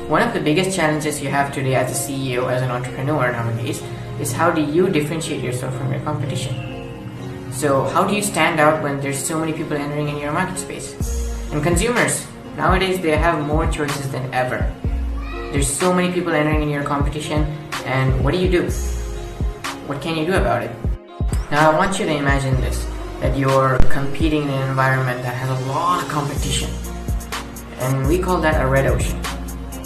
One of the biggest challenges you have today as a CEO, as an entrepreneur nowadays, is how do you differentiate yourself from your competition? So how do you stand out when there's so many people entering in your market space? And consumers, nowadays they have more choices than ever. There's so many people entering in your competition, and what do? What can you do about it? Now I want you to imagine this, that you're competing in an environment that has a lot of competition. And we call that a red ocean.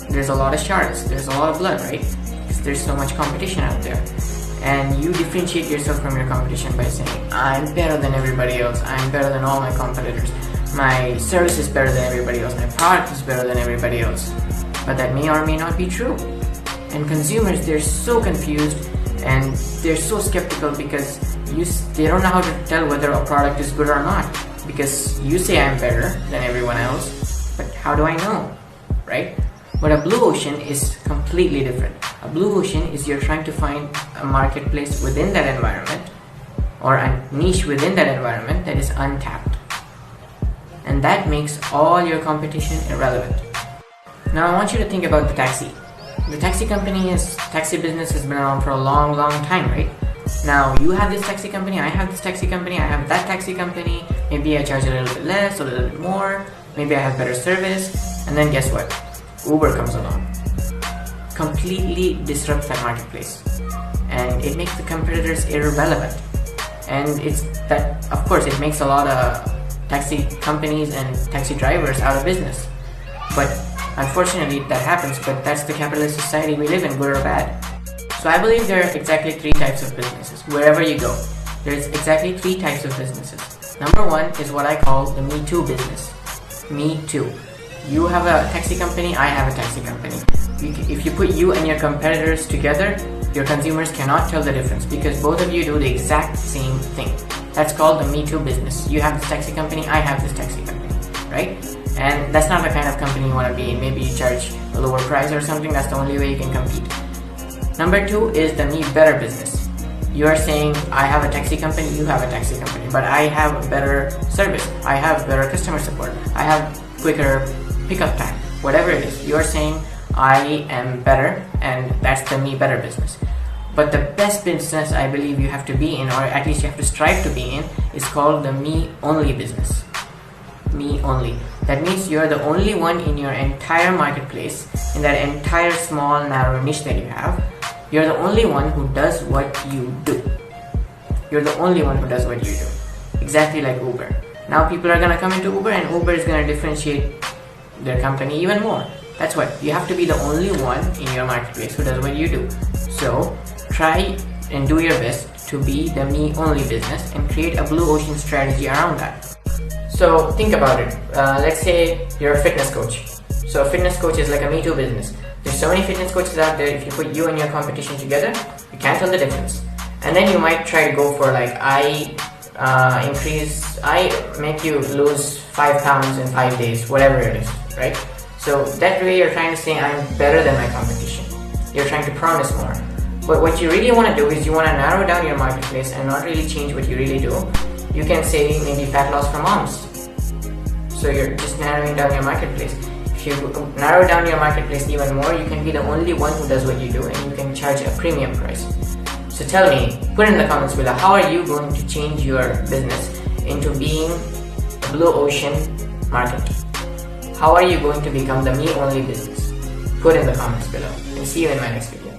There's a lot of sharks, there's a lot of blood, right? Because there's so much competition out there. And you differentiate yourself from your competition by saying, I'm better than everybody else, I'm better than all my competitors, my service is better than everybody else, my product is better than everybody else. But that may or may not be true. And consumers, they're so confused and they're so skeptical because they don't know how to tell whether a product is good or not. Because you say I'm better than everyone else, but how do I know, right? But a blue ocean is completely different. A blue ocean is you're trying to find a marketplace within that environment or a niche within that environment that is untapped. And that makes all your competition irrelevant. Now I want you to think about the taxi. The taxi business has been around for a long, long time, right? Now you have this taxi company, I have this taxi company, I have that taxi company. Maybe I charge a little bit less, a little bit more. Maybe I have better service. And then guess what? Uber comes along. Completely disrupts that marketplace. And it makes the competitors irrelevant. And it's that, of course, it makes a lot of taxi companies and taxi drivers out of business. But unfortunately that happens, but that's the capitalist society we live in, good or bad. So I believe there are exactly 3 types of businesses. Wherever you go, there's exactly 3 types of businesses. Number 1 is what I call the Me Too business. Me Too. You have a taxi company, I have a taxi company. If you put you and your competitors together, your consumers cannot tell the difference because both of you do the exact same thing. That's called the Me Too business. You have this taxi company, I have this taxi company, right? And that's not the kind of company you want to be in. Maybe you charge a lower price or something. That's the only way you can compete. Number 2 is the Me Better business. You are saying, I have a taxi company, you have a taxi company, but I have a better service, I have better customer support, I have quicker pickup time, whatever it is. You're saying, I am better, and that's the Me Better business. But the best business I believe you have to be in, or at least you have to strive to be in, is called the Me Only business. Me Only. That means you're the only one in your entire marketplace, in that entire small narrow niche that you have. You're the only one who does what you do. You're the only one who does what you do. Exactly like Uber. Now people are going to come into Uber and Uber is going to differentiate their company even more. That's what. You have to be the only one in your marketplace who does what you do. So try and do your best to be the Me Only business and create a blue ocean strategy around that. So think about it. Let's say you're a fitness coach. So a fitness coach is like a Me Too business. There's so many fitness coaches out there. If you put you and your competition together, you can't tell the difference. And then you might try to go for like, I make you lose 5 pounds in 5 days, whatever it is, right? So that way you're trying to say I'm better than my competition. You're trying to promise more. But what you really want to do is you want to narrow down your marketplace and not really change what you really do. You can say maybe fat loss for moms. So you're just narrowing down your marketplace. If you narrow down your marketplace even more, you can be the only one who does what you do and you can charge a premium price. So tell me, put in the comments below, how are you going to change your business into being a blue ocean market? How are you going to become the Me Only business? Put in the comments below and see you in my next video.